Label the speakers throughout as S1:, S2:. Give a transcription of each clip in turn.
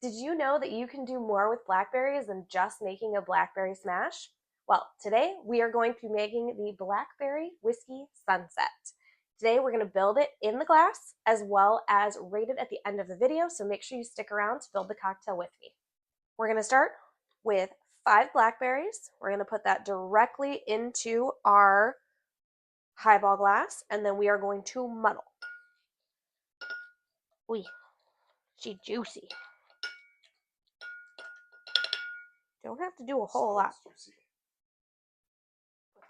S1: Did you know that you can do more with blackberries than just making a blackberry smash? Well, today we are going to be making the Blackberry Whiskey Sunset. Today we're going to build it in the glass as well as rate it at the end of the video, so make sure you stick around to build the cocktail with me. We're going to start with 5 blackberries. We're going to put that directly into our highball glass, and then we are going to muddle. Ooh, she's juicy. Don't have to do a whole lot. Put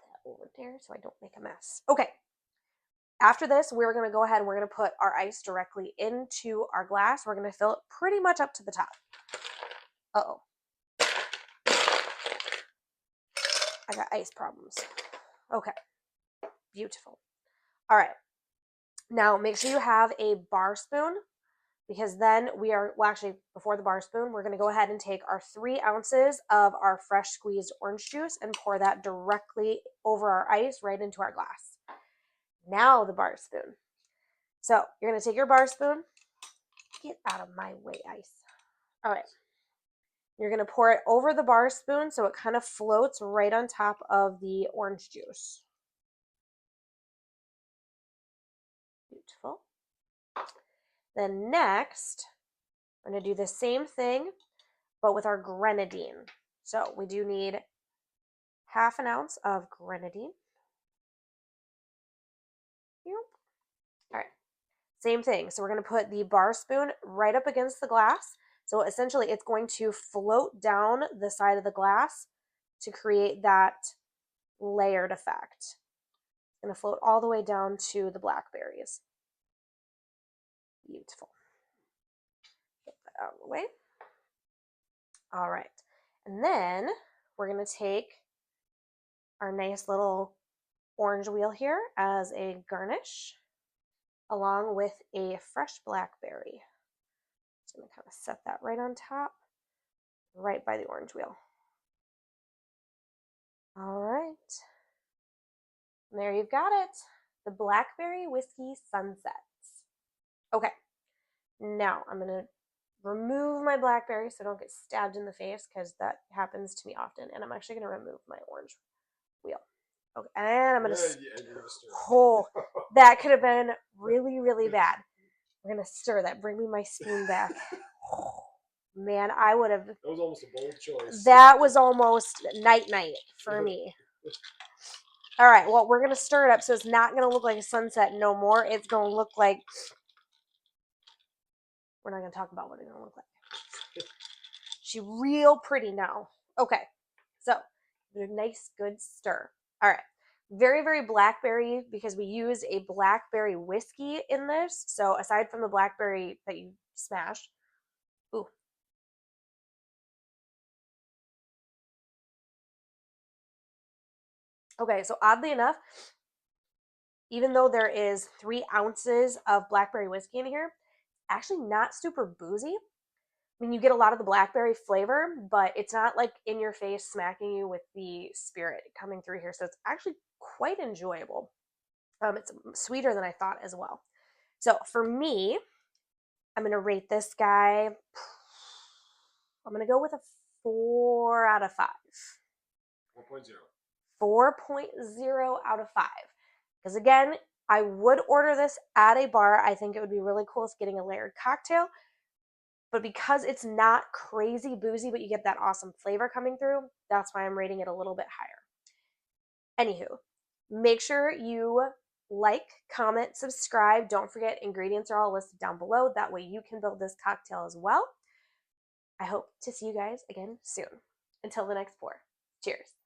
S1: that over there so I don't make a mess. Okay. After this, we're going to go ahead and we're going to put our ice directly into our glass. We're going to fill it pretty much up to the top. Uh-oh. I got ice problems. Okay. Beautiful. All right. Now, make sure you have a bar spoon, because then actually, before the bar spoon, we're going to go ahead and take our 3 ounces of our fresh squeezed orange juice and pour that directly over our ice right into our glass. Now the bar spoon. So you're going to take your bar spoon. Get out of my way, ice. All right. You're going to pour it over the bar spoon so it kind of floats right on top of the orange juice. Beautiful. Then next, we're going to do the same thing, but with our grenadine. So we do need 1/2 ounce of grenadine. All right, same thing. So we're going to put the bar spoon right up against the glass. So essentially it's going to float down the side of the glass to create that layered effect. It's going to float all the way down to the blackberries. Beautiful. Get that out of the way. All right. And then we're going to take our nice little orange wheel here as a garnish, along with a fresh blackberry. Just going to kind of set that right on top, right by the orange wheel. All right. And there you've got it. The Blackberry Whiskey Sunsets. Okay. Now I'm going to remove my blackberry so I don't get stabbed in the face, because that happens to me often. And I'm actually going to remove my orange wheel. Okay, and I'm going to... Oh, that could have been really, really bad. We're going to stir that. Bring me my spoon back. Oh, man, I would have...
S2: That was almost a bold choice.
S1: That was almost night-night for me. All right, well, we're going to stir it up so it's not going to look like a sunset no more. It's going to look like... We're not going to talk about what it's going to look like. She's real pretty now. Okay, so a nice, good stir. All right. Very, very blackberry, because we use a blackberry whiskey in this. So aside from the blackberry that you smashed, ooh. Okay, so oddly enough, even though there is 3 ounces of blackberry whiskey in here, actually not super boozy. I mean, you get a lot of the blackberry flavor, but it's not like in your face smacking you with the spirit coming through here. So it's actually quite enjoyable. It's sweeter than I thought as well. So for me, I'm going to rate this guy, I'm going to go with a 4 out of 5.
S2: 4.0.
S1: 4.0 out of 5. Because again, I would order this at a bar. I think it would be really cool as getting a layered cocktail. But because it's not crazy boozy, but you get that awesome flavor coming through, that's why I'm rating it a little bit higher. Anywho, make sure you like, comment, subscribe. Don't forget, ingredients are all listed down below. That way you can build this cocktail as well. I hope to see you guys again soon. Until the next pour. Cheers.